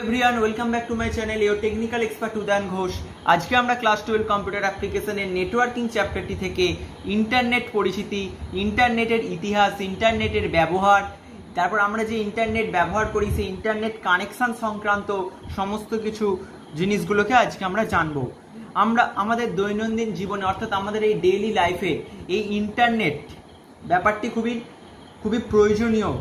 Everyone, welcome back to my channel your technical expert Udayan Ghosh. আজকে আমরা class 12 computer অ্যাপ্লিকেশনের networking চ্যাপ্টারটি থেকে ইন্টারনেট পরিচিতি, ইন্টারনেটের ইতিহাস, ইন্টারনেটের ব্যবহার, তারপর আমরা যে ইন্টারনেট ব্যবহার করি সেই ইন্টারনেট কানেকশন সংক্রান্ত সমস্ত কিছু জিনিসগুলোকে আজকে আমরা জানবো। আমরা আমাদের দৈনন্দিন জীবনে অর্থাৎ আমাদের এই ডেইলি লাইফে এই ইন্টারনেট ব্যাপারটি খুবই প্রয়োজনীয়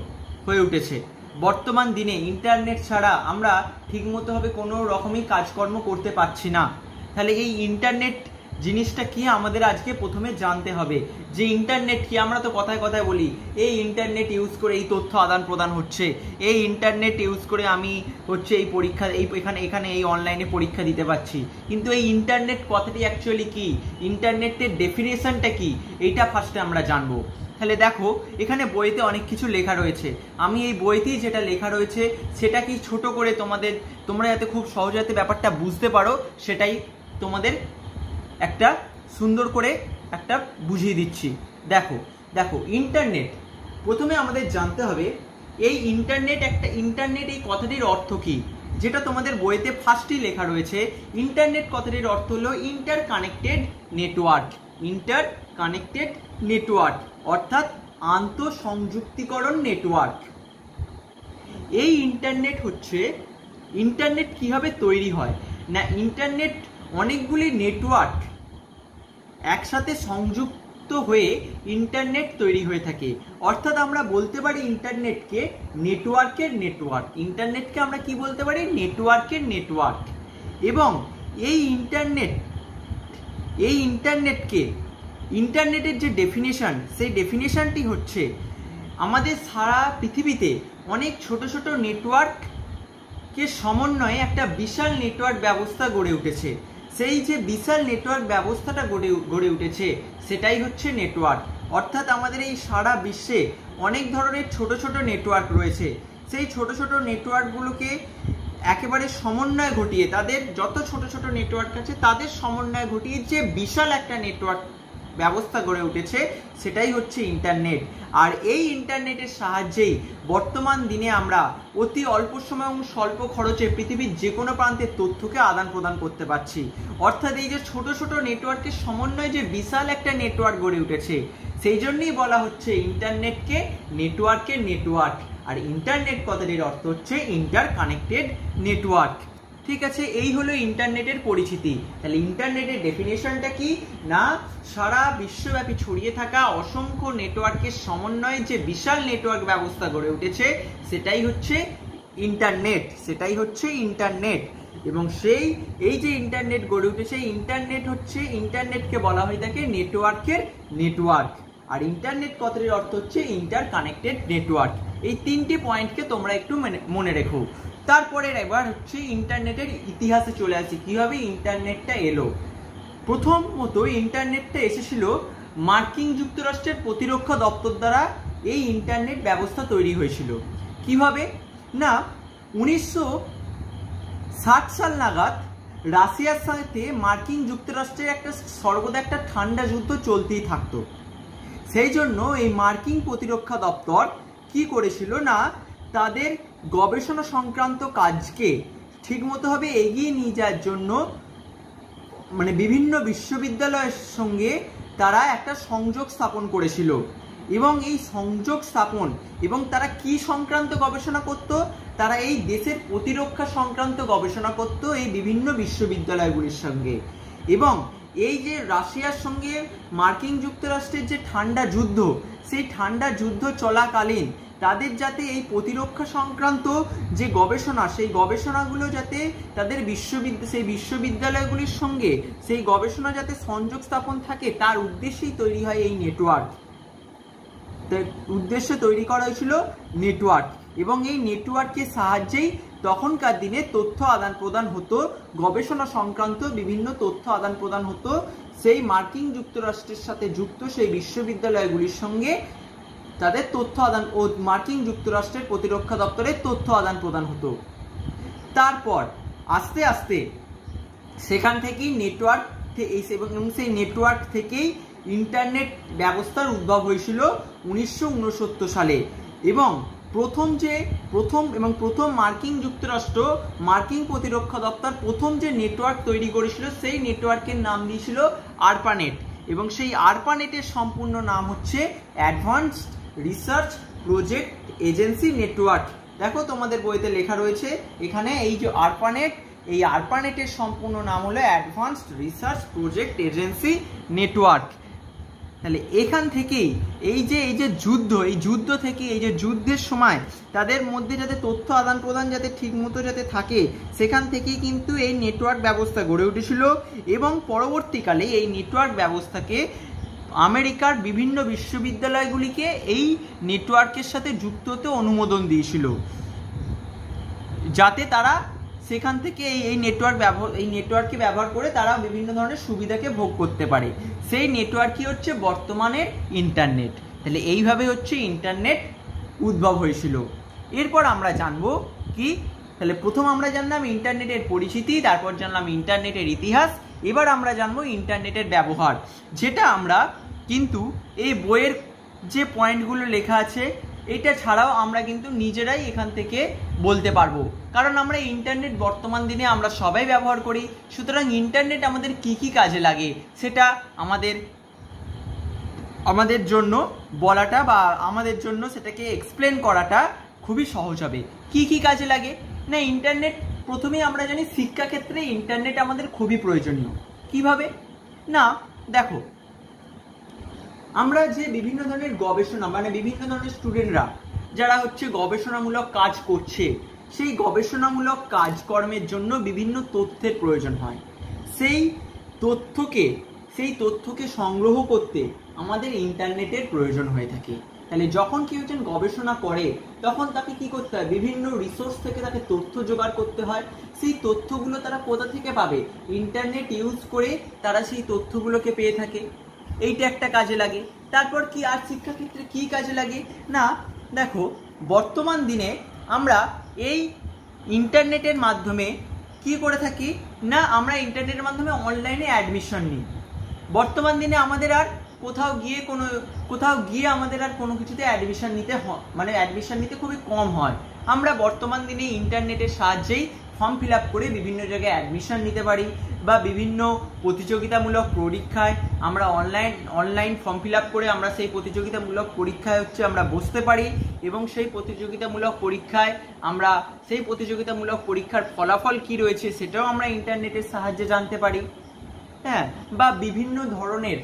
হয়ে উঠেছে। বর্তমান দিনে ইন্টারনেট ছাড়া আমরা ঠিকমতোভাবে কোনো রকমই কাজকর্ম করতে পারছি না। তাহলে এই ইন্টারনেট জিনিসটা কি আমাদের আজকে প্রথমে জানতে হবে যে ইন্টারনেট কি। আমরা তো কথায় কথায় বলি এই ইন্টারনেট ইউজ করে এই তথ্য আদান প্রদান হচ্ছে, এই ইন্টারনেট ইউজ করে আমি হচ্ছে এই পরীক্ষা এখানে এই অনলাইনে পরীক্ষা দিতে পারছি। কিন্তু এই ইন্টারনেট কথাটি অ্যাকচুয়ালি কি, ইন্টারনেটের ডেফিনেশনটা কি, এইটা ফার্স্টে আমরা জানবো। তাহলে দেখো এখানে বইতে অনেক কিছু লেখা রয়েছে। আমি এই বইতেই যেটা লেখা রয়েছে সেটা কি ছোট করে তোমরা যাতে খুব সহজে যাতে ব্যাপারটা বুঝতে পারো সেটাই তোমাদের একটা সুন্দর করে একটা বুঝিয়ে দিচ্ছি। দেখো ইন্টারনেট প্রথমে আমাদের জানতে হবে এই ইন্টারনেট এই কথাটির অর্থ কি, যেটা তোমাদের বইতে ফার্স্টই লেখা রয়েছে। ইন্টারনেট কথাটির অর্থ হলো ইন্টারকানেক্টেড নেটওয়ার্ক। ইন্টারকানেক্টেড নেটওয়ার্ক অর্থাৎ আন্তঃসংযুক্তিকরণ নেটওয়ার্ক। এই ইন্টারনেট কিভাবে তৈরি হয় না, ইন্টারনেট অনেকগুলি নেটওয়ার্ক একসাথে সংযুক্ত হয়ে ইন্টারনেট তৈরি হয়ে থাকে। অর্থাৎ আমরা বলতে পারি ইন্টারনেটকে নেটওয়ার্কের নেটওয়ার্ক। ইন্টারনেটকে আমরা কি বলতে পারি, নেটওয়ার্কের নেটওয়ার্ক। এবং এই ইন্টারনেটের যে ডেফিনেশন, সেই ডেফিনেশনটি হচ্ছে আমাদের সারা পৃথিবীতে অনেক ছোট ছোট নেটওয়ার্ককে সমন্বয়ে একটা বিশাল নেটওয়ার্ক ব্যবস্থা গড়ে উঠেছে। সেই যে বিশাল নেটওয়ার্ক ব্যবস্থাটা গড়ে উঠেছে সেটাই হচ্ছে নেটওয়ার্ক। অর্থাৎ আমাদের এই সারা বিশ্বে অনেক ধরনের ছোট ছোট নেটওয়ার্ক রয়েছে। সেই ছোট ছোট নেটওয়ার্কগুলোকে একেবারে সমন্বয় ঘটিয়ে, তাদের যত ছোট ছোট নেটওয়ার্ক আছে তাদের সমন্বয় ঘটিয়ে যে বিশাল একটা নেটওয়ার্ক ব্যবস্থা গড়ে উঠেছে সেটাই হচ্ছে ইন্টারনেট। আর এই ইন্টারনেটের সাহায্যেই বর্তমান দিনে আমরা অতি অল্প সময় এবং স্বল্প খরচে পৃথিবীর যে কোনো প্রান্তের তথ্যকে আদান প্রদান করতে পারছি। অর্থাৎ এই যে ছোট ছোট নেটওয়ার্কের সমন্বয়ে যে বিশাল একটা নেটওয়ার্ক গড়ে উঠেছে সেই জন্যই বলা হচ্ছে ইন্টারনেটকে নেটওয়ার্কের নেটওয়ার্ক। আর ইন্টারনেট কথাটির অর্থ হচ্ছে ইন্টারকানেক্টেড নেটওয়ার্ক। ঠিক আছে, এই হলো ইন্টারনেটের পরিচিতি। তাহলে ইন্টারনেটের ডেফিনেশনটা কি না, সারা বিশ্বব্যাপী ছড়িয়ে থাকা অসংখ্য নেটওয়ার্কের সমন্বয়ে যে বিশাল নেটওয়ার্ক ব্যবস্থা গড়ে উঠেছে সেটাই হচ্ছে ইন্টারনেট। এবং এই যে ইন্টারনেট গড়ে উঠেছে, ইন্টারনেটকে বলা হয়ে থাকে নেটওয়ার্কের নেটওয়ার্ক। আর ইন্টারনেট কথাটির অর্থ হচ্ছে ইন্টারকানেক্টেড নেটওয়ার্ক। এই তিনটি পয়েন্টকে তোমরা একটু মনে রেখো। তারপরে এবার হচ্ছে ইন্টারনেটের ইতিহাসে চলে আসি, কিভাবে ইন্টারনেটটা এলো। প্রথমত ইন্টারনেটটা এসেছিল মার্কিন যুক্তরাষ্ট্রের প্রতিরক্ষা দপ্তর দ্বারা। এই ইন্টারনেট ব্যবস্থা তৈরি হয়েছিল কিভাবে না, 1960 সাল নাগাদ রাশিয়ার সাথে মার্কিন যুক্তরাষ্ট্রের সর্বদা একটা ঠান্ডা যুদ্ধ চলতেই থাকতো। সেই জন্য এই মার্কিন প্রতিরক্ষা দপ্তর কি করেছিল না, তাদের গবেষণা সংক্রান্ত কাজকে ঠিকমতোভাবে এগিয়ে নিয়ে যাওয়ার জন্য বিভিন্ন বিশ্ববিদ্যালয়ের সঙ্গে তারা একটা সংযোগ স্থাপন করেছিল। এবং এই সংযোগ স্থাপন এবং তারা কি সংক্রান্ত গবেষণা করত, তারা এই দেশের প্রতিরক্ষা সংক্রান্ত গবেষণা করত এই বিভিন্ন বিশ্ববিদ্যালয়গুলির সঙ্গে। এবং এই যে রাশিয়ার সঙ্গে মার্কিন যুক্তরাষ্ট্রের যে ঠান্ডা যুদ্ধ, সেই ঠান্ডা যুদ্ধ চলাকালীন তাদের যাতে এই প্রতিরক্ষা সংক্রান্ত যে গবেষণা, সেই গবেষণাগুলো যাতে তাদের সেই বিশ্ববিদ্যালয়গুলির সঙ্গে সেই গবেষণা যাতে সংযোগ স্থাপন থাকে, তার উদ্দেশ্যেই তৈরি হয় এই নেটওয়ার্ক। উদ্দেশ্যে তৈরি করা হয়েছিল নেটওয়ার্ক। এবং এই নেটওয়ার্কের সাহায্যেই তখনকার দিনে তথ্য আদান প্রদান হতো, গবেষণা সংক্রান্ত বিভিন্ন তথ্য আদান প্রদান হতো সেই মার্কিন যুক্তরাষ্ট্রের সাথে যুক্ত সেই বিশ্ববিদ্যালয়গুলির সঙ্গে। তাদের তথ্য আদান ও মার্কিন যুক্তরাষ্ট্রের প্রতিরক্ষা দপ্তরের তথ্য আদান প্রদান হতো। তারপর আস্তে আস্তে সেখান থেকেই সেই নেটওয়ার্ক থেকেই ইন্টারনেট ব্যবস্থার উদ্ভব হয়েছিল 1969 সালে। এবং প্রথম মার্কিন যুক্তরাষ্ট্র মার্কিন প্রতিরক্ষা দপ্তর প্রথম যে নেটওয়ার্ক তৈরি করেছিল সেই নেটওয়ার্কের নাম দিয়েছিল আরপানেট, এবং সেই আরপানেটের সম্পূর্ণ নাম হচ্ছে advanced research project agency network. দেখো তোমাদের বইতে লেখা রয়েছে এখানে এই যে আরপানেট, এই আরপানেটের সম্পূর্ণ নাম হলো advanced research project agency network. তাহলে এখান থেকেই এই যে যুদ্ধ থেকে এই যে যুদ্ধের সময় তাদের মধ্যে যাতে তথ্য আদান প্রদান যাতে ঠিকমতো যাতে থাকে, সেখান থেকেই কিন্তু এই নেটওয়ার্ক ব্যবস্থা গড়ে উঠেছিল, এবং পরবর্তীকালে এই নেটওয়ার্ক ব্যবস্থাকে আমেরিকার বিভিন্ন বিশ্ববিদ্যালয়গুলিকে এই নেটওয়ার্কের সাথে যুক্ত হতে অনুমোদন দিয়েছিল, যাতে তারা সেখান থেকে এই নেটওয়ার্ককে ব্যবহার করে তারা বিভিন্ন ধরনের সুবিধাকে ভোগ করতে পারে। সেই নেটওয়ার্কই হচ্ছে বর্তমানের ইন্টারনেট। তাহলে এইভাবে হচ্ছে ইন্টারনেট উদ্ভব হয়েছিল। এরপর আমরা জানবো কি, তাহলে প্রথম আমরা জানলাম ইন্টারনেটের পরিচিতি, তারপর জানলাম ইন্টারনেটের ইতিহাস, এবার আমরা জানবো ইন্টারনেটের ব্যবহার, যেটা আমরা কিন্তু এই বইয়ের যে পয়েন্টগুলো লেখা আছে এটা ছাড়াও আমরা কিন্তু নিজেরাই এখান থেকে বলতে পারবো, কারণ আমরা ইন্টারনেট বর্তমান দিনে আমরা সবাই ব্যবহার করি। সুতরাং ইন্টারনেট আমাদের কি কি কাজে লাগে সেটা আমাদের জন্য বলাটা বা আমাদের জন্য সেটাকে এক্সপ্লেন করাটা খুবই সহজ হবে। কি কি কাজে লাগে না, ইন্টারনেট প্রথমেই আমরা জানি শিক্ষাক্ষেত্রে ইন্টারনেট আমাদের খুবই প্রয়োজনীয়। কিভাবে না, দেখো আমরা যে বিভিন্ন ধরনের গবেষণা মানে বিভিন্ন ধরনের স্টুডেন্টরা যারা হচ্ছে গবেষণামূলক কাজ করছে, সেই গবেষণামূলক কাজকর্মের জন্য বিভিন্ন তথ্যের প্রয়োজন হয়। সেই তথ্যকে সংগ্রহ করতে আমাদের ইন্টারনেটের প্রয়োজন হয়ে থাকে। তাহলে যখন কেউ একজন গবেষণা করে তখন তাকে কি করতে হয়, বিভিন্ন রিসোর্স থেকে তাকে তথ্য জোগাড় করতে হয়। সেই তথ্যগুলো তারা কোথা থেকে পাবে, ইন্টারনেট ইউজ করে তারা সেই তথ্যগুলোকে পেয়ে থাকে। এইটা একটা কাজে লাগে। তারপর কি আর শিক্ষাক্ষেত্রে কি কাজে লাগে না, দেখো বর্তমান দিনে আমরা এই ইন্টারনেটের মাধ্যমে কি করে থাকি না, আমরা ইন্টারনেটের মাধ্যমে অনলাইনে অ্যাডমিশন নিই। বর্তমান দিনে আমাদের আর কোথাও গিয়ে আমাদের আর কোনো কিছুতে অ্যাডমিশন নিতে খুবই কম হয়। আমরা বর্তমান দিনে ইন্টারনেটের সাহায্যেই ফর্ম ফিল আপ করে বিভিন্ন জায়গায় অ্যাডমিশন নিতে পারি, বা বিভিন্ন প্রতিযোগিতামূলক পরীক্ষায় আমরা অনলাইন ফর্ম ফিল আপ করে আমরা সেই প্রতিযোগিতামূলক পরীক্ষায় আমরা বসতে পারি, এবং সেই প্রতিযোগিতামূলক পরীক্ষার ফলাফল কি রয়েছে সেটাও আমরা ইন্টারনেটের সাহায্যে জানতে পারি। হ্যাঁ, বা বিভিন্ন ধরনের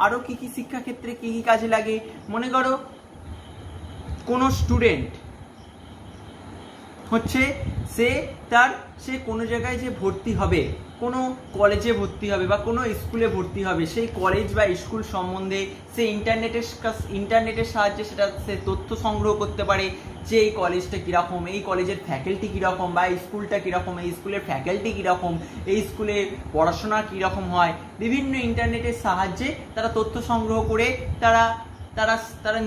আরো কি কি শিক্ষাক্ষেত্রে কি কি কাজে লাগে, মনে করো কোনো স্টুডেন্ট হচ্ছে সে কোনো জায়গায় যে ভর্তি হবে, কোনো কলেজে ভর্তি হবে বা কোনো স্কুলে ভর্তি হবে, সেই কলেজ বা স্কুল সম্বন্ধে সে ইন্টারনেটের সাহায্যে সে তথ্য সংগ্রহ করতে পারে, যে এই কলেজটা কীরকম, এই কলেজের ফ্যাকাল্টি কীরকম, বা এই স্কুলটা কীরকম, এই স্কুলের ফ্যাকাল্টি কীরকম, এই স্কুলে পড়াশোনা কীরকম হয়। বিভিন্ন ইন্টারনেটের সাহায্যে তারা তথ্য সংগ্রহ করে তারা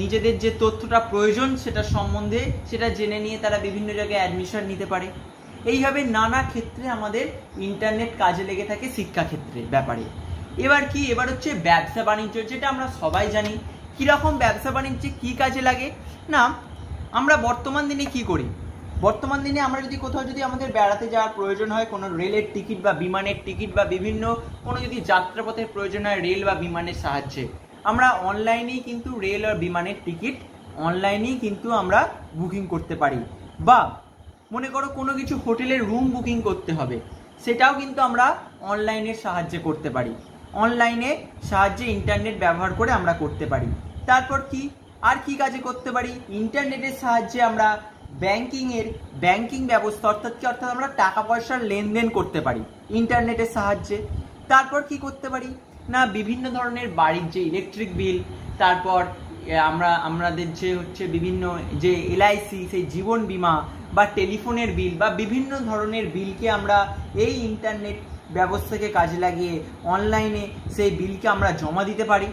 নিজেদের যে তথ্যটা প্রয়োজন সেটা সম্বন্ধে সেটা জেনে নিয়ে তারা বিভিন্ন জায়গায় অ্যাডমিশন নিতে পারে। এইভাবে নানা ক্ষেত্রে আমাদের ইন্টারনেট কাজে লেগে থাকে শিক্ষাক্ষেত্রের ব্যাপারে। এবার হচ্ছে ব্যবসা বাণিজ্য, যেটা আমরা সবাই জানি। কিরকম ব্যবসা বাণিজ্যে কি কাজে লাগে না, আমরা বর্তমান দিনে কি করি, বর্তমান দিনে আমরা যদি আমাদের বেড়াতে যাওয়ার প্রয়োজন হয়, কোনো রেলের টিকিট বা বিমানের টিকিট বা বিভিন্ন কোনো যদি যাত্রাপথের প্রয়োজন হয় রেল বা বিমানের সাহায্যে, আমরা অনলাইনেই কিন্তু রেল আর বিমানের টিকিট অনলাইনেই কিন্তু আমরা বুকিং করতে পারি। বা মনে করো কোনো কিছু হোটেলের রুম বুকিং করতে হবে, সেটাও কিন্তু আমরা অনলাইনের সাহায্যে করতে পারি। অনলাইনের সাহায্যে ইন্টারনেট ব্যবহার করে আমরা করতে পারি। তারপর কি কাজে করতে পারি, ইন্টারনেটের সাহায্যে আমরা ব্যাংকিং ব্যবস্থা অর্থাৎ আমরা টাকা পয়সার লেনদেন করতে পারি ইন্টারনেটের সাহায্যে। তারপর কি করতে পারি না, বিভিন্ন ধরনের বাড়ির যে ইলেকট্রিক বিল, তারপর আমাদের যে বিভিন্ন যে এলআইসি সেই জীবন বীমা বা টেলিফোনের বিল বা বিভিন্ন ধরনের বিলকে আমরা এই ইন্টারনেট ব্যবস্থাকে কাজে লাগিয়ে অনলাইনে সেই বিলকে আমরা জমা দিতে পারি।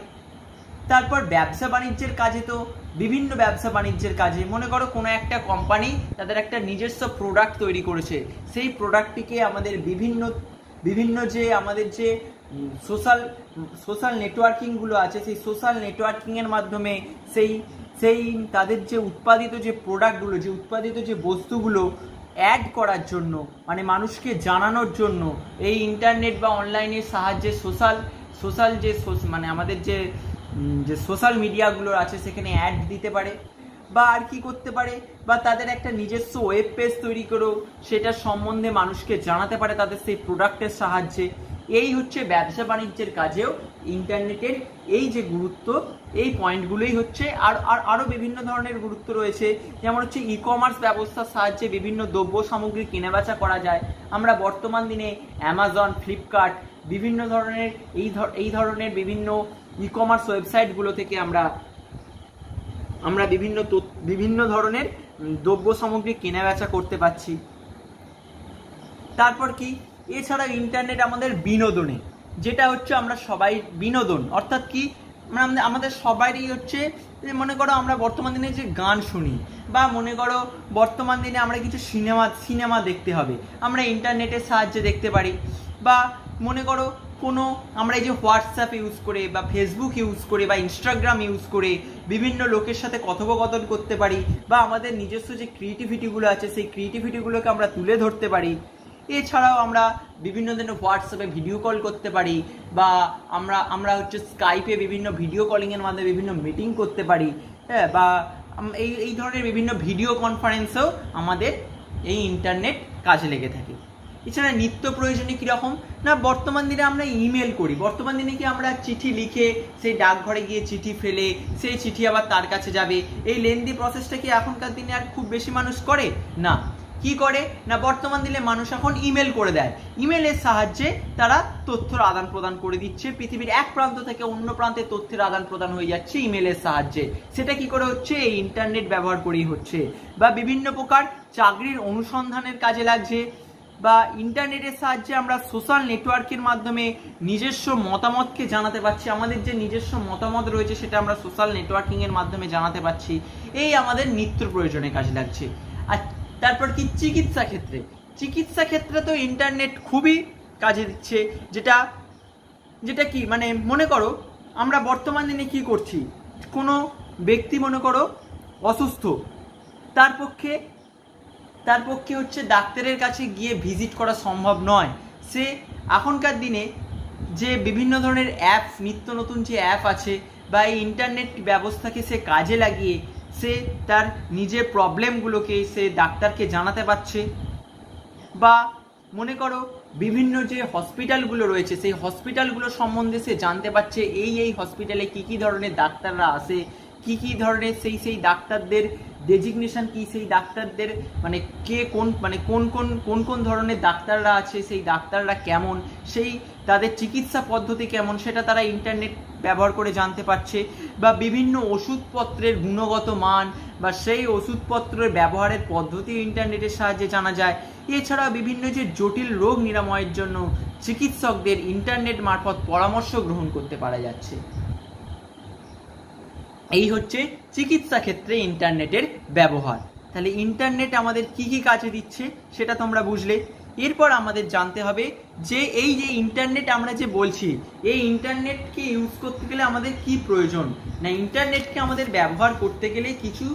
তারপর ব্যবসা বাণিজ্যের কাজে তো বিভিন্ন ব্যবসা বাণিজ্যের কাজে মনে করো কোনো একটা কোম্পানি তাদের একটা নিজস্ব প্রোডাক্ট তৈরি করেছে, সেই প্রোডাক্টটিকে আমাদের বিভিন্ন যে আমাদের যে সোশ্যাল নেটওয়ার্কিংগুলো আছে সেই সোশ্যাল নেটওয়ার্কিংয়ের মাধ্যমে সেই তাদের যে উৎপাদিত যে প্রোডাক্টগুলো, যে উৎপাদিত যে বস্তুগুলো অ্যাড করার জন্য, মানে মানুষকে জানানোর জন্য এই ইন্টারনেট বা অনলাইনের সাহায্যে সোশ্যাল যে মানে আমাদের যে সোশ্যাল মিডিয়াগুলো আছে সেখানে অ্যাড দিতে পারে, বা আর কি করতে পারে, বা তাদের একটা নিজস্ব ওয়েব পেজ তৈরি করেও সেটার সম্বন্ধে মানুষকে জানাতে পারে তাদের সেই প্রোডাক্টের সাহায্যে। এই হচ্ছে ব্যবসা বাণিজ্যের কাজেও ইন্টারনেটের এই যে গুরুত্ব, এই পয়েন্টগুলোই হচ্ছে। আর আরও বিভিন্ন ধরনের গুরুত্ব রয়েছে, যেমন হচ্ছে ই কমার্স ব্যবস্থার সাহায্যে বিভিন্ন দ্রব্য সামগ্রী কেনাবেচা করা যায়। আমরা বর্তমান দিনে অ্যামাজন, ফ্লিপকার্ট, বিভিন্ন ধরনের এই ধরনের বিভিন্ন ই কমার্স ওয়েবসাইটগুলো থেকে আমরা বিভিন্ন ধরনের দ্রব্য সামগ্রী কেনাবেচা করতে পারছি। তারপর কি, এছাড়া ইন্টারনেট আমাদের বিনোদনে, যেটা হচ্ছে আমরা সবাই বিনোদন, অর্থাৎ কি আমাদের সবারই হচ্ছে, মনে করো আমরা বর্তমান দিনে যে গান শুনি, বা মনে করো বর্তমান দিনে আমরা কিছু সিনেমা দেখতে হবে, আমরা ইন্টারনেটের সাহায্যে দেখতে পারি। বা মনে করো আমরা এই যে হোয়াটসঅ্যাপ ইউজ করে, বা ফেসবুক ইউজ করে, বা ইনস্টাগ্রাম ইউজ করে বিভিন্ন লোকের সাথে কথোপকথন করতে পারি, বা আমাদের নিজস্ব যে ক্রিয়েটিভিটিগুলো আছে সেই ক্রিয়েটিভিটিগুলোকে আমরা তুলে ধরতে পারি। এছাড়াও আমরা বিভিন্ন দিনে হোয়াটসঅ্যাপে ভিডিও কল করতে পারি, বা আমরা হচ্ছে স্কাইপে বিভিন্ন ভিডিও কলিংয়ের মাধ্যমে বিভিন্ন মিটিং করতে পারি, হ্যাঁ, বা এই ধরনের বিভিন্ন ভিডিও কনফারেন্সেও আমাদের এই ইন্টারনেট কাজে লেগে থাকে। এছাড়া নিত্য প্রয়োজনীয় কীরকম না, বর্তমান দিনে আমরা ইমেল করি, বর্তমান দিনে কি আমরা চিঠি লিখে সেই ডাকঘরে গিয়ে চিঠি ফেলে সেই চিঠি আবার তার কাছে যাবে, এই লেন্দি প্রসেসটা কি এখনকার দিনে আর খুব বেশি মানুষ করে না। কি করে না, বর্তমান দিনে মানুষ এখন ইমেল করে দেয়, ইমেলের সাহায্যে তারা তথ্যের আদান প্রদান করে দিচ্ছে, পৃথিবীর এক প্রান্ত থেকে অন্য প্রান্তে তথ্যের আদান প্রদান হয়ে যাচ্ছে ইমেলের সাহায্যে। সেটা কি করে হচ্ছে, এই ইন্টারনেট ব্যবহার করেই হচ্ছে। বা বিভিন্ন প্রকার চাকরির অনুসন্ধানের কাজে লাগছে, বা ইন্টারনেটের সাহায্যে আমরা সোশ্যাল নেটওয়ার্কের মাধ্যমে নিজস্ব মতামতকে জানাতে পারছি, আমাদের যে নিজস্ব মতামত রয়েছে সেটা আমরা সোশ্যাল নেটওয়ার্কিংয়ের মাধ্যমে জানাতে পারছি। এই আমাদের নিত্য প্রয়োজনে কাজে লাগছে। আর তারপর কি, চিকিৎসা ক্ষেত্রে তো ইন্টারনেট খুবই কাজে দিচ্ছে, যেটা কি মানে মনে করো আমরা বর্তমান দিনে কি করছি, কোনো ব্যক্তি মনে করো অসুস্থ, তার পক্ষে হচ্ছে ডাক্তারের কাছে গিয়ে ভিজিট করা সম্ভব নয়। সে এখনকার দিনে যে বিভিন্ন ধরনের অ্যাপ, নিত্য নতুন যে অ্যাপ আছে, বা এই ইন্টারনেট ব্যবস্থাকে সে কাজে লাগিয়ে সে তার নিজের প্রবলেমগুলোকে সে ডাক্তারকে জানাতে পারছে। বা মনে করো বিভিন্ন যে হসপিটালগুলো রয়েছে সেই হসপিটালগুলো সম্বন্ধে সে জানতে পারছে, এই হসপিটালে কি ধরনের ডাক্তাররা আসে, কি ধরনের সেই ডাক্তারদের ডেজিগনেশন কি, সেই ডাক্তারদের মানে কে কোন ধরনের ডাক্তাররা আছে, সেই ডাক্তাররা কেমন, সেই তাদের চিকিৎসা পদ্ধতি কেমন, সেটা তারা ইন্টারনেট ব্যবহার করে জানতে পারছে। বা বিভিন্ন ওষুধপত্রের গুণগত মান বা সেই ওষুধপত্রের ব্যবহারের পদ্ধতি ইন্টারনেটের সাহায্যে জানা যায়। এছাড়া বিভিন্ন যে জটিল রোগ নিরাময়ের জন্য চিকিৎসকদের ইন্টারনেট মারফত পরামর্শ গ্রহণ করতে পারা যাচ্ছে। এই হচ্ছে চিকিৎসা ক্ষেত্রে ইন্টারনেটের ব্যবহার। তাহলে ইন্টারনেট আমাদের কি কাজে দিচ্ছে সেটা তোমরা বুঝলে। এরপর আমাদের জানতে হবে যে এই যে ইন্টারনেট আমরা যে বলছি, এই ইন্টারনেটকে ইউজ করতে গেলে আমাদের কি প্রয়োজন না, ইন্টারনেটকে আমাদের ব্যবহার করতে গেলে কিছু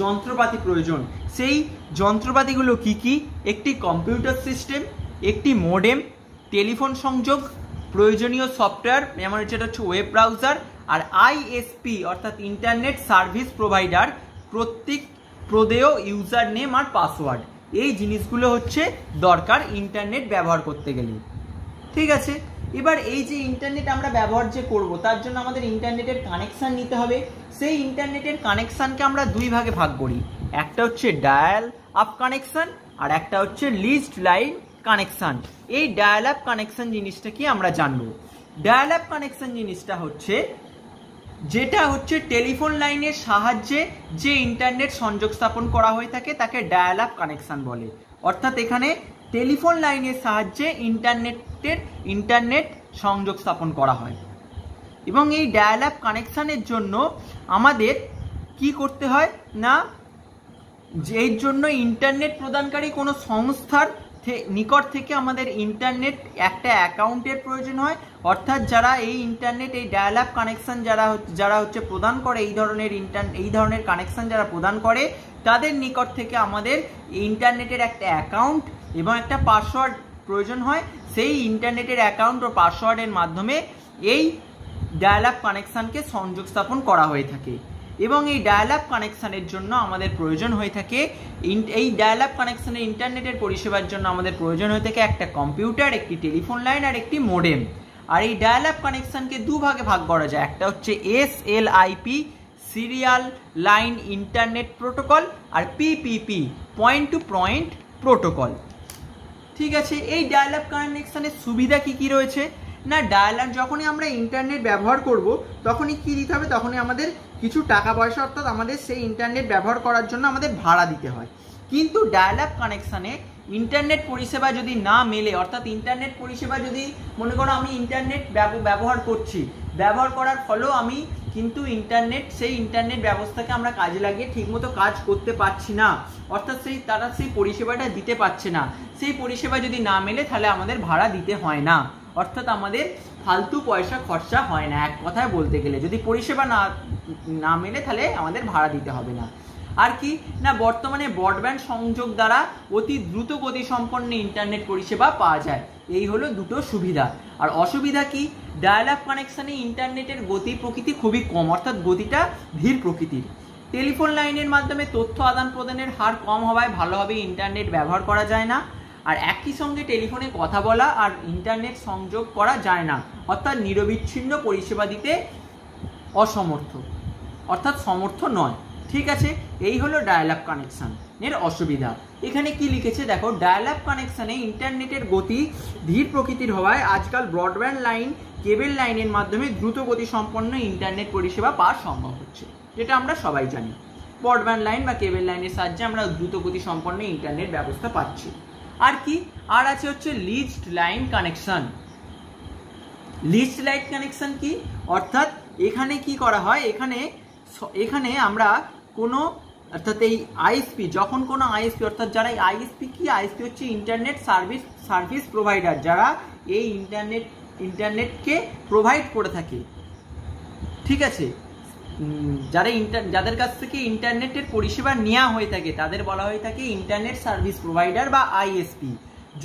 যন্ত্রপাতি প্রয়োজন। সেই যন্ত্রপাতিগুলো কি? একটি কম্পিউটার সিস্টেম, একটি মডেম, টেলিফোন সংযোগ, প্রয়োজনীয় সফটওয়্যার যেমন যেটা হচ্ছে ওয়েব ব্রাউজার, আর আইএসপি অর্থাৎ ইন্টারনেট সার্ভিস প্রোভাইডার প্রত্যেক প্রদেয় ইউজার নেম আর পাসওয়ার্ড। এই জিনিসগুলো হচ্ছে দরকার ইন্টারনেট ব্যবহার করতে গেলে। ঠিক আছে, এবার এই যে ইন্টারনেট আমরা ব্যবহার যে করব তার জন্য আমাদের ইন্টারনেটের কানেকশান নিতে হবে। সেই ইন্টারনেটের কানেকশানকে আমরা দুই ভাগে ভাগ করি, একটা হচ্ছে ডায়াল আপ কানেকশান আর একটা হচ্ছে লিস্ট লাইন কানেকশান। এই ডায়াল আপ কানেকশান জিনিসটা কি আমরা জানবো। ডায়াল আপ কানেকশান জিনিসটা হচ্ছে যেটা হচ্ছে টেলিফোন লাইনের সাহায্যে যে ইন্টারনেট সংযোগ স্থাপন করা হয়ে থাকে তাকে ডায়াল আপ কানেকশান বলে। অর্থাৎ এখানে টেলিফোন লাইনের সাহায্যে ইন্টারনেট সংযোগ স্থাপন করা হয়। এবং এই ডায়াল আপ কানেকশানের জন্য আমাদের কি করতে হয় না, এর জন্য ইন্টারনেট প্রদানকারী কোনো সংস্থার নিকট থেকে আমাদের ইন্টারনেট একটা অ্যাকাউন্টের প্রয়োজন হয়, অর্থাৎ যারা এই ইন্টারনেট এই ডায়াল আপ কানেকশন যারা হচ্ছে প্রদান করে, এই ধরনের কানেকশন যারা প্রদান করে তাদের নিকট থেকে আমাদের ইন্টারনেটের একটা অ্যাকাউন্ট এবং একটা পাসওয়ার্ড প্রয়োজন হয়। সেই ইন্টারনেটের অ্যাকাউন্ট ও পাসওয়ার্ডের মাধ্যমে এই ডায়াল আপ কানেকশনকে সংযোগ স্থাপন করা হয়ে থাকে এবং এই ডায়াল আপ কানেকশনের জন্য আমাদের প্রয়োজন হয়ে থাকে এই ডায়াল আপ কানেকশনের ইন্টারনেটের পরিষেবার জন্য আমাদের প্রয়োজন হয়ে থাকে একটা কম্পিউটার, একটি টেলিফোন লাইন আর একটি মোডেম। আর এই ডায়াল আপ কানেকশনকে দুভাগে ভাগ করা যায়, একটা হচ্ছে SLIP serial line internet protocol আর PPP point to point protocol. ঠিক আছে, এই ডায়াল আপ কানেকশনের সুবিধা কি কি রয়েছে না, ডায়াল আপ যখনই আমরা ইন্টারনেট ব্যবহার করব তখনই কি দিতে হবে, তখনই আমাদের কিছু টাকা পয়সা অর্থাৎ আমাদের সেই ইন্টারনেট ব্যবহার করার জন্য আমাদের ভাড়া দিতে হয়। কিন্তু ডায়াল আপ কানেকশানে ইন্টারনেট পরিষেবা যদি না মেলে, অর্থাৎ ইন্টারনেট পরিষেবা যদি মনে করো আমি ইন্টারনেট ব্যবহার করছি, ব্যবহার করার ফলেও আমি কিন্তু সেই ইন্টারনেট ব্যবস্থাকে আমরা কাজে লাগিয়ে ঠিকমতো কাজ করতে পারছি না, অর্থাৎ তারা সেই পরিষেবাটা দিতে পারছে না, সেই পরিষেবা যদি না মেলে তাহলে আমাদের ভাড়া দিতে হয় না, অর্থাৎ আমাদের ফালতু পয়সা খরচা হয় না। এক কথায় বলতে গেলে যদি পরিষেবা না মেলে তাহলে আমাদের ভাড়া দিতে হবে না। আর কি না, বর্তমানে ব্রডব্যান্ড সংযোগ দ্বারা অতি দ্রুত গতি সম্পন্ন ইন্টারনেট পরিষেবা পাওয়া যায়। এই হলো দুটো সুবিধা। আর অসুবিধা কি, ডায়াল আপ কানেকশনে ইন্টারনেটের গতি প্রকৃতি খুবই কম, অর্থাৎ গতিটা ধীর প্রকৃতির। টেলিফোন লাইনের মাধ্যমে তথ্য আদান প্রদানের হার কম হওয়ায় ভালোভাবে ইন্টারনেট ব্যবহার করা যায় না। আর একই সঙ্গে টেলিফোনে কথা বলা আর ইন্টারনেট সংযোগ করা যায় না, অর্থাৎ নিরবিচ্ছিন্ন পরিষেবা দিতে অর্থাৎ সমর্থ নয়। ঠিক আছে, এই হলো ডায়াল আপ কানেকশনের অসুবিধা। এখানে কি লিখেছে দেখো, ডায়াল আপ কানেকশনে ইন্টারনেটের গতি ধীর প্রকৃতির হওয়ায় আজকাল ব্রডব্যান্ড লাইন কেবল লাইনের মাধ্যমে দ্রুত গতি সম্পন্ন ইন্টারনেট পরিষেবা পাওয়া সম্ভব হচ্ছে, যেটা আমরা সবাই জানি। ব্রডব্যান্ড লাইন বা কেবল লাইনের সাহায্যে আমরা দ্রুত গতি সম্পন্ন ইন্টারনেট ব্যবস্থা পাচ্ছি। আর কি, আর আছে হচ্ছে leased line connection. Leased line connection কি, অর্থাৎ এখানে কি করা হয়, এখানে আমরা কোনো অর্থাৎ এই আইএসপি, যখন কোনো আইএসপি অর্থাৎ যারা আইএসপি কি, আইএসপি হচ্ছে ইন্টারনেট সার্ভিস প্রোভাইডার, যারা এই ইন্টারনেটকে প্রোভাইড করে থাকে। ঠিক আছে, যাদের কাছ থেকে ইন্টারনেটের পরিষেবা নেওয়া হয়ে থাকে তাদের বলা হয়ে থাকে ইন্টারনেট সার্ভিস প্রোভাইডার বা আইএসপি।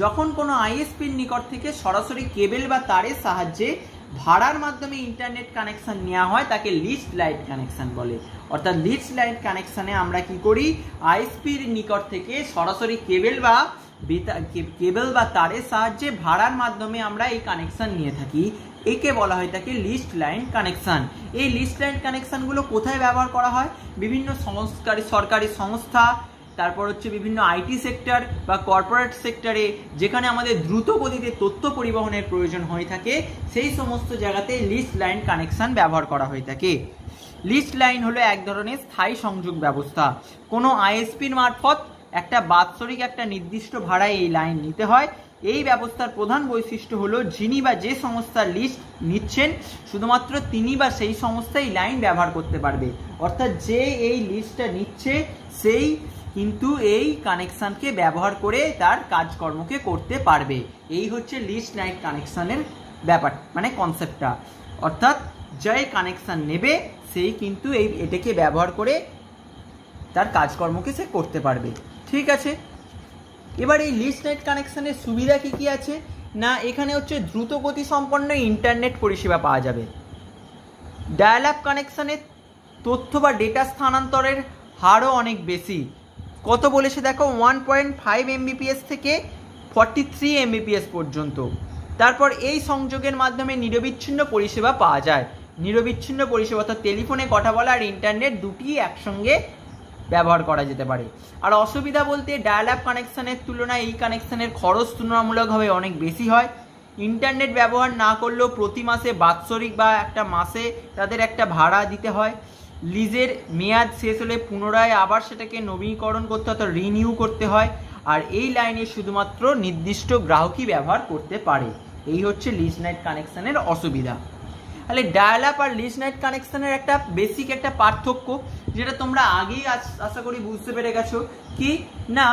যখন কোনো আইএসপির নিকট থেকে সরাসরি কেবল বা তারের সাহায্যে ভাড়ার মাধ্যমে ইন্টারনেট কানেকশন নেওয়া হয় তাকে লিজড লাইন কানেকশন বলে। অর্থাৎ লিজড লাইন কানেকশনে আমরা কি করি, আইএসপির নিকট থেকে সরাসরি কেবল বা তারের সাহায্যে ভাড়ার মাধ্যমে আমরা এই কানেকশন নিয়ে থাকি, একে বলা হয় থাকে লিজড লাইন কানেকশন। এই লিজড লাইন কানেকশনগুলো কোথায় ব্যবহার করা হয়, বিভিন্ন সরকারি সংস্থা, তারপর হচ্ছে বিভিন্ন আইটি সেক্টর বা কর্পোরেট সেক্টরে, যেখানে আমাদের দ্রুত গতিতে তথ্য পরিবহনের প্রয়োজন হয়ে থাকে, সেই সমস্ত জায়গাতে লিজড লাইন কানেকশন ব্যবহার করা হয়ে থাকে। লিজড লাইন হলো এক ধরনের স্থায়ী সংযোগ ব্যবস্থা। কোনো আইএসপির মারফত একটা বাৎসরিক একটা নির্দিষ্ট ভাড়ায় এই লাইন নিতে হয়। এই ব্যবস্থার প্রধান বৈশিষ্ট্য হলো যিনি বা যে সংস্থার লিস্ট নিচ্ছেন শুধুমাত্র তিনি বা সেই সংস্থা এই লাইন ব্যবহার করতে পারবে, অর্থাৎ যে এই লিস্টটা নিচ্ছে সেই কিন্তু এই কানেকশনকে ব্যবহার করে তার কাজকর্মকে করতে পারবে। এই হচ্ছে লিজড লাইন কানেকশনের ব্যাপার, মানে কনসেপ্টটা, অর্থাৎ যে কানেকশন নেবে সেই কিন্তু এটাকে ব্যবহার করে তার কাজকর্মকে সে করতে পারবে। ঠিক আছে, এবার এই লিজড লাইন কানেকশনের সুবিধা কি কি আছে না, এখানে হচ্ছে দ্রুত গতি সম্পন্ন ইন্টারনেট পরিষেবা পাওয়া যাবে। ডায়াল আপ কানেকশনের তথ্য বা ডেটা স্থানান্তরের হারও অনেক বেশি। কত বলেছে দেখো, 1.5 MBPS থেকে 43 MBPS পর্যন্ত। তারপর এই সংযোগের মাধ্যমে নিরবিচ্ছিন্ন পরিষেবা পাওয়া যায়। নিরবিচ্ছিন্ন পরিষেবা অর্থাৎ টেলিফোনে কথা বলা আর ইন্টারনেট দুটি একসঙ্গে ব্যবহার করা যেতে পারে। আর অসুবিধা বলতে ডায়াল আপ কানেকশনের তুলনায় এই কানেকশনের খরচ তুলনামূলকভাবে অনেক বেশি হয়। ইন্টারনেট ব্যবহার না করলেও প্রতি মাসে বাৎসরিক বা একটা মাসে তাদের একটা ভাড়া দিতে হয়। লিজের মেয়াদ শেষ হলে পুনরায় আবার সেটাকে নবীকরণ করতে হয়, রিনিউ করতে হয়। আর এই লাইনে শুধুমাত্র নির্দিষ্ট গ্রাহকই ব্যবহার করতে পারে। এই হচ্ছে লিজড লাইন কানেকশনের অসুবিধা। তাহলে ডায়াল আপ আর লিজড লাইন কানেকশনের একটা বেসিক একটা পার্থক্য, যেটা তোমরা আগেই আশা করি বুঝতে পেরে গেছো কি না,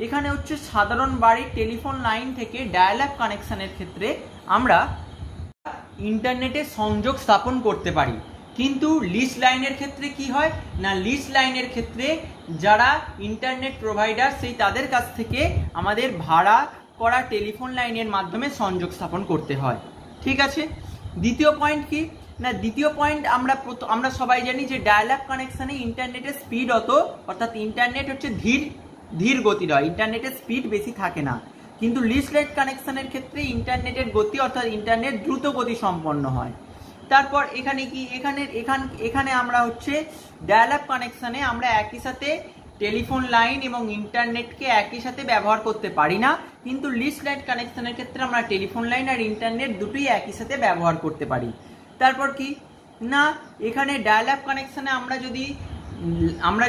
এখানে হচ্ছে সাধারণ বাড়ির টেলিফোন লাইন থেকে ডায়াল আপ কানেকশনের ক্ষেত্রে আমরা ইন্টারনেটে সংযোগ স্থাপন করতে পারি। কিন্তু লিজ লাইনের ক্ষেত্রে কি হয় না, লিজ লাইনের ক্ষেত্রে যারা ইন্টারনেট প্রোভাইডার সেই তাদের কাছ থেকে আমাদের ভাড়া করা টেলিফোন লাইনের মাধ্যমে সংযোগ স্থাপন করতে হয়। ঠিক আছে, দ্বিতীয় পয়েন্ট কি না, দ্বিতীয় পয়েন্ট আমরা সবাই জানি যে ডায়াল আপ কানেকশনে ইন্টারনেটের স্পিড অর্থাৎ ইন্টারনেট হচ্ছে ধীর গতির হয়, ইন্টারনেটের স্পিড বেশি থাকে না। কিন্তু লিজ লাইন কানেকশনের ক্ষেত্রে ইন্টারনেটের গতি অর্থাৎ ইন্টারনেট দ্রুত গতি সম্পন্ন হয়। তারপর এখানে কি এখানে আমরা হচ্ছে ডায়াল আপ কানেকশনে আমরা একই সাথে টেলিফোন লাইন এবং ইন্টারনেটকে একই সাথে ব্যবহার করতে পারি না, কিন্তু লিজ লাইন কানেকশনের ক্ষেত্রে আমরা টেলিফোন লাইন আর ইন্টারনেট দুটোই একই সাথে ব্যবহার করতে পারি। তারপর কি না, এখানে ডায়াল আপ কানেকশনে আমরা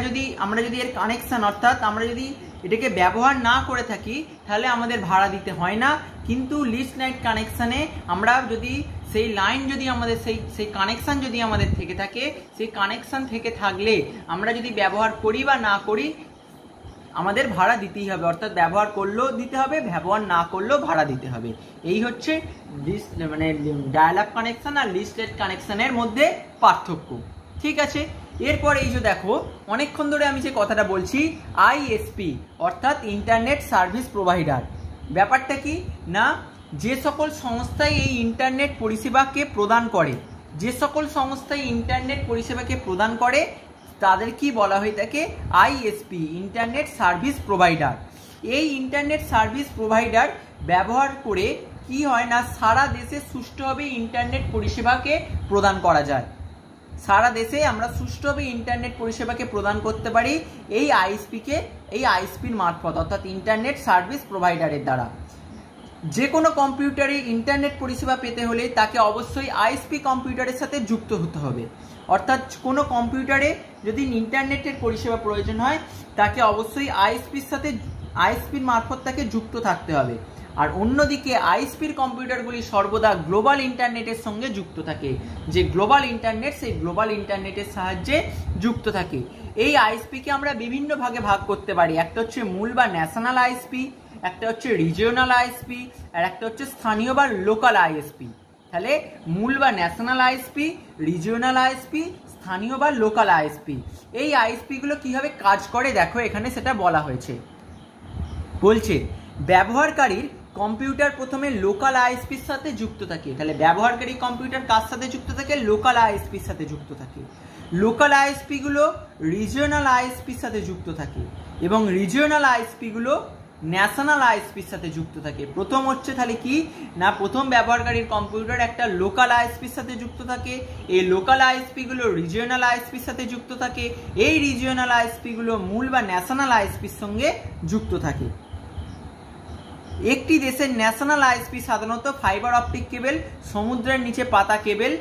যদি এর কানেকশন অর্থাৎ আমরা যদি এটাকে ব্যবহার না করে থাকি তাহলে আমাদের ভাড়া দিতে হয় না। কিন্তু লিজ লাইন কানেকশনে আমরা যদি সেই লাইন যদি আমাদের সেই কানেকশন যদি আমাদের থেকে থাকে, সেই কানেকশন থেকে থাকলে আমরা যদি ব্যবহার করি বা না করি আমাদের ভাড়া দিতেই হবে, অর্থাৎ ব্যবহার করলেও দিতে হবে, ব্যবহার না করলেও ভাড়া দিতে হবে। এই হচ্ছে ডায়াল আপ কানেকশন আর লিজ লাইন কানেকশনের মধ্যে পার্থক্য। ঠিক আছে, এরপর এই যে দেখো অনেকক্ষণ ধরে আমি যে কথাটা বলছি আইএসপি অর্থাৎ ইন্টারনেট সার্ভিস প্রোভাইডার। ব্যাপারটা কি না, যে সকল সংস্থায় এই ইন্টারনেট পরিষেবাকে প্রদান করে তাদের কি বলা হয়ে থাকে, আইএসপি ইন্টারনেট সার্ভিস প্রোভাইডার। এই ইন্টারনেট সার্ভিস প্রোভাইডার ব্যবহার করে কি হয় না, সারা দেশে সুষ্ঠুভাবে ইন্টারনেট পরিষেবাকে প্রদান করা যায়। সারা দেশে আমরা সুষ্ঠুভাবে ইন্টারনেট পরিষেবাকে প্রদান করতে পারি এই আইএসপির মারফত অর্থাৎ ইন্টারনেট সার্ভিস প্রোভাইডারের দ্বারা। যে কোনো কম্পিউটারে ইন্টারনেট পরিষেবা পেতে হলে তাকে অবশ্যই আইএসপি কম্পিউটারের সাথে যুক্ত হতে হবে। অর্থাৎ কোনো কম্পিউটারে যদি ইন্টারনেটের পরিষেবা প্রয়োজন হয় তাকে অবশ্যই আইএসপির মারফত তাকে যুক্ত থাকতে হবে। আর অন্যদিকে আইএসপির কম্পিউটারগুলি সর্বদা গ্লোবাল ইন্টারনেটের সঙ্গে যুক্ত থাকে, যে গ্লোবাল ইন্টারনেট সেই গ্লোবাল ইন্টারনেটের সাহায্যে যুক্ত থাকে। এই আইএসপিকে আমরা বিভিন্ন ভাগে ভাগ করতে পারি। একটা হচ্ছে মূল বা ন্যাশনাল আইএসপি, একটা হচ্ছে রিজিওনাল আইএসপি, আর একটা হচ্ছে স্থানীয় বা লোকাল আইএসপি। তাহলে মূল বা ন্যাশনাল আইএসপি, রিজিওনাল আইএসপি, স্থানীয় বা লোকাল আইএসপি, এই আইএসপি গুলো কিভাবে কাজ করে দেখো এখানে সেটা বলা হয়েছে। বলছে ব্যবহারকারীর কম্পিউটার প্রথমে লোকাল আইএসপির সাথে যুক্ত থাকে। তাহলে ব্যবহারকারী কম্পিউটার কার সাথে যুক্ত থাকে, লোকাল আইএসপির সাথে যুক্ত থাকে। লোকাল আইএসপি গুলো রিজিওনাল আইএসপির সাথে যুক্ত থাকে এবং রিজিওনাল আইএসপি গুলো ন্যাশনাল আইএসপির সাথে যুক্ত থাকে। প্রথম হচ্ছে তাহলে কি না, প্রথম ব্যবহারকারীর কম্পিউটার একটা লোকাল আইএসপির সাথে যুক্ত থাকে, এই লোকাল আইএসপি গুলো রিজিওনাল আইএসপির সাথে যুক্ত থাকে, এই রিজিওনাল আইএসপি গুলো মূল বা ন্যাশনাল আইএসপির সঙ্গে যুক্ত থাকে। একটি দেশের ন্যাশনাল আইএসপি সাধারণত ফাইবার অপটিক কেবল, সমুদ্রের নিচে পাতা কেবল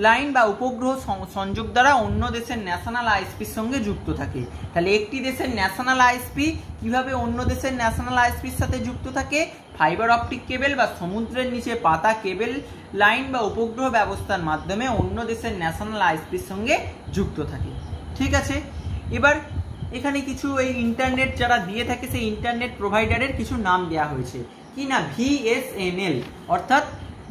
লাইন বা উপগ্রহ সংযোগ দ্বারা অন্য দেশের ন্যাশনাল আইএসপির সঙ্গে যুক্ত থাকে। তাহলে একটি দেশের ন্যাশনাল আইএসপি কিভাবে অন্য দেশের ন্যাশনাল আইএসপির সাথে যুক্ত থাকে, ফাইবার অপটিক কেবল বা সমুদ্রের নিচে পাতা কেবল লাইন বা উপগ্রহ ব্যবস্থার মাধ্যমে অন্য দেশের ন্যাশনাল আইএসপির সঙ্গে যুক্ত থাকে। ঠিক আছে, এবার এখানে কিছু এই ইন্টারনেট যারা দিয়ে থাকে সেই ইন্টারনেট প্রোভাইডারের কিছু নাম দেওয়া হয়েছে। কি না, ভিএসএনএল অর্থাৎ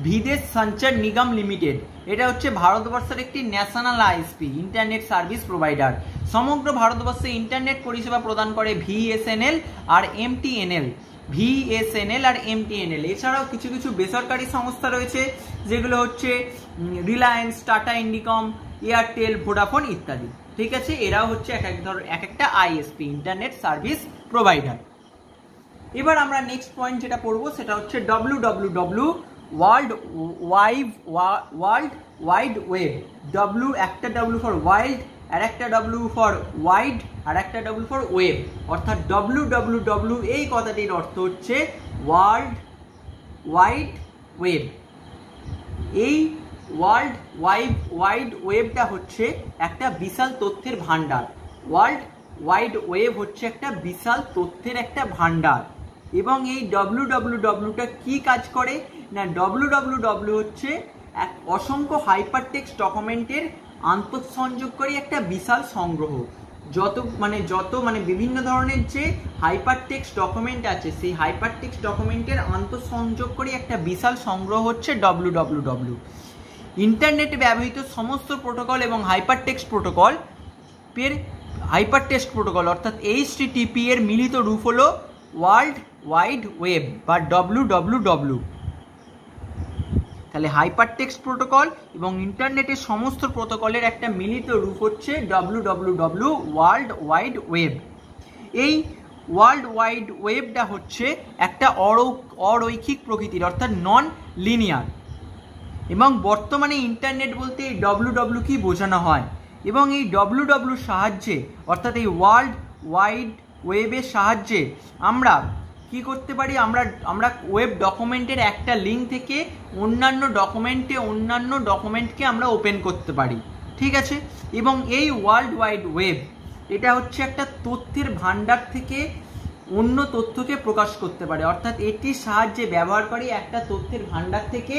বিদেশ সঞ্চার নিগম লিমিটেড, এটা হচ্ছে ভারতবর্ষের একটি national ISP internet service provider. সমগ্র ভারতবর্ষে ইন্টারনেট পরিষেবা প্রদান করে ভিএসএনএল আর এমটিএনএল। ভিএসএনএল আর এমটিএনএল এছাড়াও কিছু কিছু বেসরকারি সংস্থা রয়েছে যেগুলো হচ্ছে রিলায়েন্স, টাটা ইন্ডিকম, এয়ারটেল, ভোডাফোন ইত্যাদি। ঠিক আছে, এরাও হচ্ছে এক একটা আইএসপি ইন্টারনেট সার্ভিস প্রোভাইডার। এবার আমরা নেক্সট পয়েন্ট যেটা পড়বো সেটা হচ্ছে ডব্লিউডব্লিউডব্লিউ ওয়ার্ল্ড ওয়াইড ওয়েব। ডব্লিউ একটা ডব্লিউ ফর ওয়াইল্ড, আর একটা ডব্লিউ ফর ওয়াইড, আর একটা ডব্লিউ ফর ওয়েব। অর্থাৎ ডব্লিউডব্লিউডব্লিউ এই কথাটির অর্থ হচ্ছে ওয়ার্ল্ড ওয়াইড ওয়েব। এই ওয়ার্ল্ড ওয়াইড ওয়েবটা হচ্ছে একটা বিশাল তথ্যের ভান্ডার। ওয়ার্ল্ড ওয়াইড ওয়েব হচ্ছে একটা বিশাল তথ্যের একটা ভান্ডার। এবং এই ডব্লিউডব্লিউডব্লিউটা কি কাজ করে না, ডব্লিউডব্লিউডব্লিউ হচ্ছে এক অসংখ্য হাইপার টেক্সট ডকুমেন্টের আন্তঃসংযোগকারী একটা বিশাল সংগ্রহ। যত বিভিন্ন ধরনের যে হাইপার টেক্সট ডকুমেন্ট আছে, সেই হাইপার টেক্সট ডকুমেন্টের আন্তঃসংযোগ করে একটা বিশাল সংগ্রহ হচ্ছে www। ইন্টারনেটে ব্যবহৃত সমস্ত প্রোটোকল এবং হাইপার টেক্সট প্রোটোকল অর্থাৎ HTTP এর মিলিত রূপ হলো ওয়ার্ল্ড ওয়াইড ওয়েব বা www। তাহলে হাইপার টেক্সট প্রোটোকল এবং ইন্টারনেটের সমস্ত প্রোটোকলের একটা মিলিত রূপ হচ্ছে www, ওয়ার্ল্ড ওয়াইড ওয়েব। এই ওয়ার্ল্ড ওয়াইড ওয়েবটা হচ্ছে একটা অরৈখিক প্রকৃতির অর্থাৎ নন লিনিয়ার, এবং বর্তমানে ইন্টারনেট বলতে এই www কি বোঝানো হয়, এবং এই www সাহায্যে অর্থাৎ এই ওয়ার্ল্ড ওয়াইড ওয়েবের সাহায্যে আমরা কি করতে পারি, আমরা ওয়েব ডকুমেন্টের একটা লিঙ্ক থেকে অন্যান্য ডকুমেন্টকে আমরা ওপেন করতে পারি, ঠিক আছে। এবং এই ওয়ার্ল্ড ওয়াইড ওয়েব এটা হচ্ছে একটা তথ্যের ভান্ডার থেকে অন্য তথ্যকে প্রকাশ করতে পারে, অর্থাৎ এটির সাহায্যে ব্যবহারকারী একটা তথ্যের ভান্ডার থেকে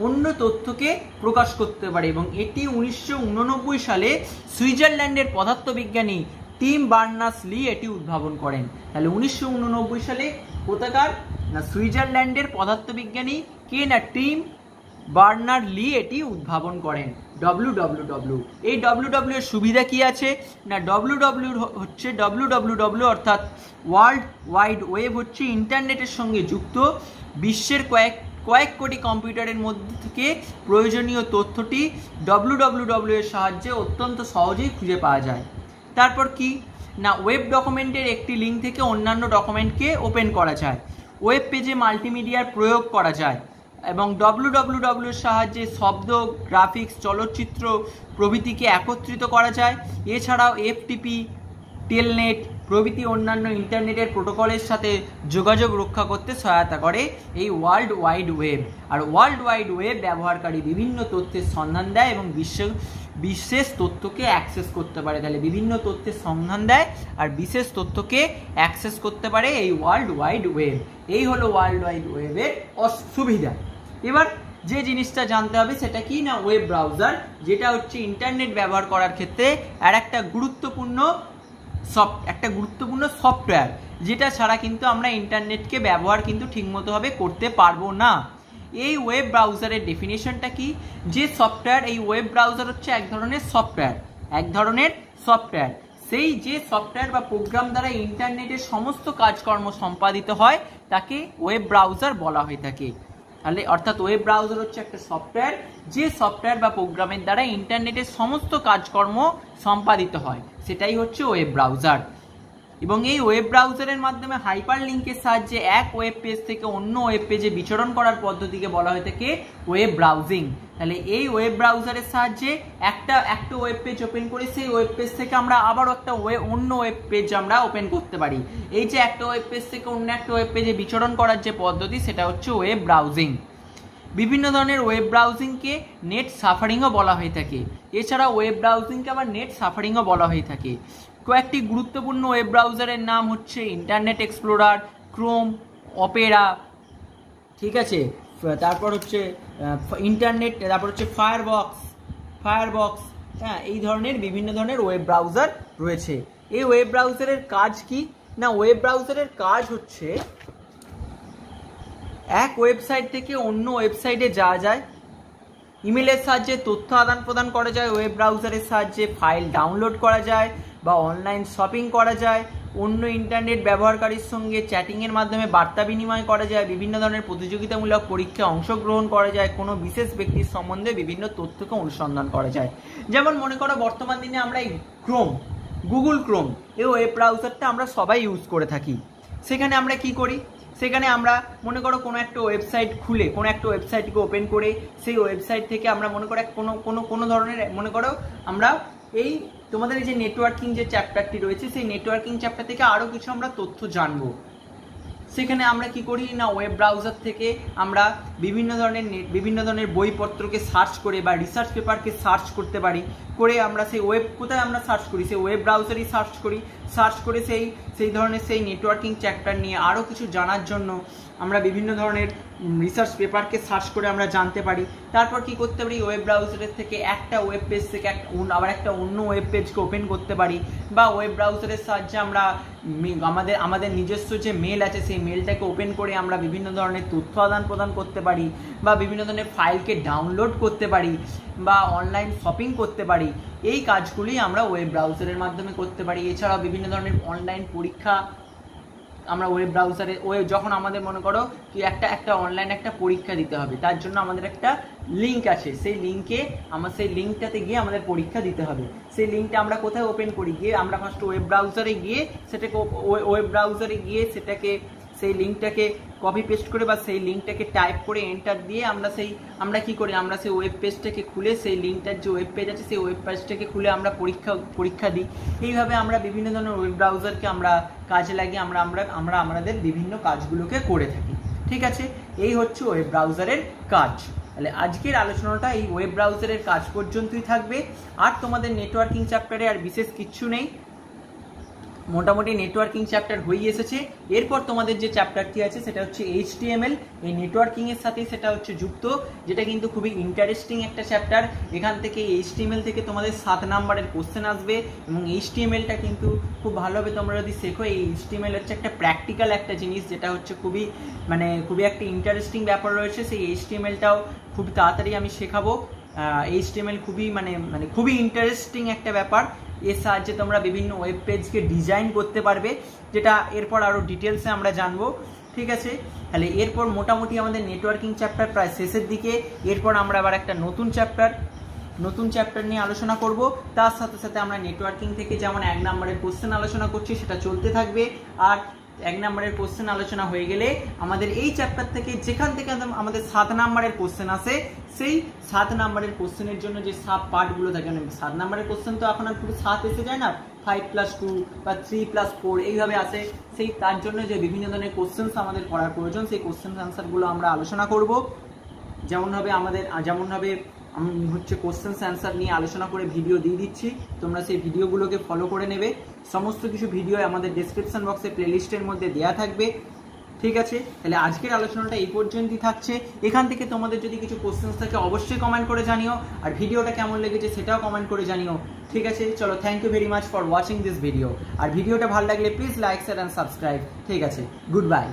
অন্য তথ্যকে প্রকাশ করতে পারে। এবং এটি 1989 সালে সুইজারল্যান্ডের পদার্থবিজ্ঞানী টিম বার্নার্স-লি এটি উদ্ভাবন করেন। তাহলে 1989 সালে কোথাকার না সুইজারল্যান্ডের পদার্থবিজ্ঞানী কে না টিম বার্নার্স-লি এটি উদ্ভাবন করেন www। এই www এর সুবিধা কি আছে না www অর্থাৎ ওয়ার্ল্ড ওয়াইড ওয়েব হচ্ছে ইন্টারনেটের সঙ্গে যুক্ত বিশ্বের কয়েক কোটি কম্পিউটারের মধ্যে থেকে প্রয়োজনীয় তথ্যটি www এর সাহায্যে অত্যন্ত সহজেই খুঁজে পাওয়া যায়। তারপর কি না ওয়েব ডকুমেন্টের একটি লিঙ্ক থেকে অন্যান্য ডকুমেন্টকে ওপেন করা যায়, ওয়েব পেজে মাল্টিমিডিয়ার প্রয়োগ করা যায়, এবং www এর সাহায্যে শব্দ, গ্রাফিক্স, চলচ্চিত্র প্রভৃতিকে একত্রিত করা যায়। এছাড়াও FTP, টেলনেট প্রভৃতি অন্যান্য ইন্টারনেটের প্রোটোকলের সাথে যোগাযোগ রক্ষা করতে সহায়তা করে এই ওয়ার্ল্ড ওয়াইড ওয়েব। আর ওয়ার্ল্ড ওয়াইড ওয়েব ব্যবহারকারী বিভিন্ন তথ্যের সন্ধান দেয় এবং বিশেষ তথ্যকে অ্যাক্সেস করতে পারে। তাহলে বিভিন্ন তথ্যের সন্ধান দেয় আর বিশেষ তথ্যকে অ্যাক্সেস করতে পারে এই ওয়ার্ল্ড ওয়াইড ওয়েব। এই হলো ওয়ার্ল্ড ওয়াইড ওয়েবের সুবিধা। এবার যে জিনিসটা জানতে হবে সেটা কি না ওয়েব ব্রাউজার, যেটা হচ্ছে ইন্টারনেট ব্যবহার করার ক্ষেত্রে আর একটা গুরুত্বপূর্ণ সফটওয়্যার, যেটা ছাড়া কিন্তু আমরা ইন্টারনেটকে ব্যবহার কিন্তু ঠিকমতোভাবে করতে পারবো না। এই ওয়েব ব্রাউজারের ডেফিনেশনটা কি, যে সফটওয়্যার, এই ওয়েব ব্রাউজার হচ্ছে এক ধরনের সফটওয়্যার, সেই যে সফটওয়্যার বা প্রোগ্রাম দ্বারা ইন্টারনেটের সমস্ত কাজকর্ম সম্পাদিত হয় তাকে ওয়েব ব্রাউজার বলা হয়ে থাকে। তাহলে অর্থাৎ ওয়েব ব্রাউজার হচ্ছে একটা সফটওয়্যার, যে সফটওয়্যার বা প্রোগ্রামের দ্বারা ইন্টারনেটের সমস্ত কাজকর্ম সম্পাদিত হয়, সেটাই হচ্ছে ওয়েব ব্রাউজার। এবং এই ওয়েব ব্রাউজারের মাধ্যমে হাইপার লিঙ্কের সাহায্যে এক ওয়েব পেজ থেকে অন্য ওয়েব পেজে বিচরণ করার পদ্ধতিকে বলা হয়ে থাকে ওয়েব ব্রাউজিং। তাহলে এই ওয়েব ব্রাউজারের সাহায্যে একটা ওয়েব পেজ ওপেন করে সেই ওয়েব পেজ থেকে আমরা আবারও অন্য ওয়েব পেজ আমরা ওপেন করতে পারি। এই যে একটা ওয়েব পেজ থেকে অন্য একটা ওয়েব পেজে বিচরণ করার যে পদ্ধতি সেটা হচ্ছে ওয়েব ব্রাউজিং। বিভিন্ন ধরনের ওয়েব ব্রাউজিংকে নেট সাফারিংও বলা হয়ে থাকে। এছাড়া ওয়েব ব্রাউজিংকে আবার নেট সাফারিংও বলা হয়ে থাকে। কয়েকটি গুরুত্বপূর্ণ ওয়েব ব্রাউজারের নাম হচ্ছে ইন্টারনেট এক্সপ্লোরার, ক্রোম, অপেরা, ঠিক আছে, তারপর হচ্ছে ফায়ারবক্স, হ্যাঁ, এই ধরনের বিভিন্ন ধরনের ওয়েব ব্রাউজার রয়েছে। এই ওয়েব ব্রাউজারের কাজ কি না ওয়েব ব্রাউজারের কাজ হচ্ছে এক ওয়েবসাইট থেকে অন্য ওয়েবসাইটে যাওয়া যায়, ইমেলের সাহায্যে তথ্য আদান প্রদান করা যায়, ওয়েব ব্রাউজারের সাহায্যে ফাইল ডাউনলোড করা যায় বা অনলাইন শপিং করা যায়, অন্য ইন্টারনেট ব্যবহারকারীর সঙ্গে চ্যাটিংয়ের মাধ্যমে বার্তা বিনিময় করা যায়, বিভিন্ন ধরনের প্রতিযোগিতামূলক পরীক্ষায় অংশগ্রহণ করা যায়, কোনো বিশেষ ব্যক্তির সম্বন্ধে বিভিন্ন তথ্যকে অনুসন্ধান করা যায়। যেমন মনে করো বর্তমান দিনে আমরা এই গুগল ক্রোম এই ওয়েব ব্রাউজারটা আমরা সবাই ইউজ করে থাকি। সেখানে আমরা কি করি, সেখানে আমরা মনে করো কোনো একটা ওয়েবসাইট খুলে কোনো একটা ওয়েবসাইটকে ওপেন করে সেই ওয়েবসাইট থেকে আমরা মনে করো কোনো ধরনের মনে করো আমরা এই তোমাদের এই যে নেটওয়ার্কিং যে চ্যাপ্টারটি রয়েছে সেই নেটওয়ার্কিং চ্যাপ্টার থেকে আরও কিছু আমরা তথ্য জানবো। সেখানে আমরা কি করি না ওয়েব ব্রাউজার থেকে আমরা বিভিন্ন ধরনের বইপত্রকে সার্চ করে বা রিসার্চ পেপারকে সার্চ করতে পারি, করে আমরা সেই ওয়েব কোথায় আমরা সার্চ করি সেই ওয়েব ব্রাউজারই সার্চ করে সেই ধরনের সেই নেটওয়ার্কিং চ্যাপ্টার নিয়ে আরও কিছু জানার জন্য আমরা বিভিন্ন ধরনের রিসার্চ পেপারকে সার্চ করে আমরা জানতে পারি। তারপর কি করতে পারি, ওয়েব ব্রাউজারের থেকে একটা ওয়েব পেজ থেকে আবার একটা অন্য ওয়েব পেজকে ওপেন করতে পারি, বা ওয়েব ব্রাউজারের সাহায্যে আমরা আমাদের নিজস্ব যে মেল আছে সেই মেলটাকে ওপেন করে আমরা বিভিন্ন ধরনের তথ্য আদান প্রদান করতে পারি, বা বিভিন্ন ধরনের ফাইলকে ডাউনলোড করতে পারি, বা অনলাইন শপিং করতে পারি। এই কাজগুলি আমরা ওয়েব ব্রাউজারের মাধ্যমে করতে পারি। এছাড়াও বিভিন্ন ধরনের অনলাইন পরীক্ষা আমরা ওয়েব ব্রাউজারে যখন আমাদের মনে করো কি একটা অনলাইন একটা পরীক্ষা দিতে হবে, তার জন্য আমাদের একটা লিঙ্ক আছে, সেই লিঙ্কটাতে গিয়ে আমাদের পরীক্ষা দিতে হবে। সেই লিঙ্কটা আমরা কোথায় ওপেন করি, গিয়ে আমরা ফার্স্ট ওয়েব ব্রাউজারে গিয়ে সেই লিঙ্কটাকে কপি পেস্ট করে বা সেই লিঙ্কটাকে টাইপ করে এন্টার দিয়ে আমরা কি করি, আমরা সেই ওয়েব পেজটাকে খুলে সেই লিঙ্কটার যে ওয়েব পেজ আছে সেই ওয়েব পেজটাকে খুলে আমরা পরীক্ষা দিই। এইভাবে আমরা বিভিন্ন ধরনের ওয়েব ব্রাউজারকে আমরা কাজে লাগিয়ে আমরা আমাদের বিভিন্ন কাজগুলোকে করে থাকি। ঠিক আছে, এই হচ্ছে ওয়েব ব্রাউজারের কাজ। তাহলে আজকের আলোচনাটা এই ওয়েব ব্রাউজারের কাজ পর্যন্তই থাকবে। আর তোমাদের নেটওয়ার্কিং চ্যাপ্টারে আর বিশেষ কিচ্ছু নেই, মোটামুটি নেটওয়ার্কিং চ্যাপ্টার হয়ে এসেছে। এরপর তোমাদের যে চ্যাপ্টারটি আছে সেটা হচ্ছে HTML। এই নেটওয়ার্কিং এর সাথে সেটা হচ্ছে যুক্ত, যেটা কিন্তু খুবই ইন্টারেস্টিং একটা চ্যাপ্টার। এখান থেকে HTML থেকে তোমাদের 7 নাম্বারের কোশ্চেন আসবে, এবং HTMLটা কিন্তু খুব ভালোভাবে তোমরা যদি শেখো, এই HTML হচ্ছে একটা প্র্যাকটিক্যাল একটা জিনিস, যেটা হচ্ছে খুবই একটা ইন্টারেস্টিং ব্যাপার রয়েছে। সেই HTMLটাও খুব তাড়াতাড়ি আমি শেখাবো। HTML খুবই খুবই ইন্টারেস্টিং একটা ব্যাপার। এর সাহায্যে তোমরা বিভিন্ন ওয়েব পেজকে ডিজাইন করতে পারবে, যেটা এরপর আরও ডিটেলসে আমরা জানবো। ঠিক আছে, তাহলে এরপর মোটামুটি আমাদের নেটওয়ার্কিং চ্যাপ্টার প্রায় শেষের দিকে। এরপর আমরা আবার একটা নতুন চ্যাপ্টার নিয়ে আলোচনা করব। তার সাথে সাথে আমরা নেটওয়ার্কিং থেকে যেমন 1 নম্বরের কোশ্চেন আলোচনা করছি সেটা চলতে থাকবে। আর 1 নম্বরের কোশ্চেন আলোচনা হয়ে গেলে আমাদের এই চ্যাপ্টার থেকে যেখান থেকে আমাদের 7 নম্বরের কোশ্চেন আসে, সেই 7 নম্বরের কোশ্চেনের জন্য যে সাব পার্টগুলো থাকে, 7 নম্বরের কোশ্চেন তো এখন আর পুরো 7 এসে যায় না, 5+2 বা 3+4 এইভাবে আসে। তার জন্য যে বিভিন্ন ধরনের কোশ্চেন আমাদের করার প্রয়োজন, সেই কোশ্চেন আনসারগুলো আমরা আলোচনা করব। যেমনভাবে আমি হচ্ছে কোশ্চেন অ্যান্সার নিয়ে আলোচনা করে ভিডিও দিয়ে দিচ্ছি, তোমরা সেই ভিডিওগুলোকে ফলো করে নেবে। সমস্ত কিছু ভিডিও আমাদের ডেসক্রিপশন বক্সে প্লেলিস্টের মধ্যে দেওয়া থাকবে। ঠিক আছে, তাহলে আজকের আলোচনাটা এই পর্যন্তই থাকছে। এখান থেকে তোমাদের যদি কিছু কোশ্চেন থাকে অবশ্যই কমেন্ট করে জানিও, আর ভিডিওটা কেমন লেগেছে সেটাও কমেন্ট করে জানিও। ঠিক আছে, চলো, thank you very much for watching this video. আর ভিডিওটা ভালো লাগলে please like, share and subscribe. ঠিক আছে, গুড বাই।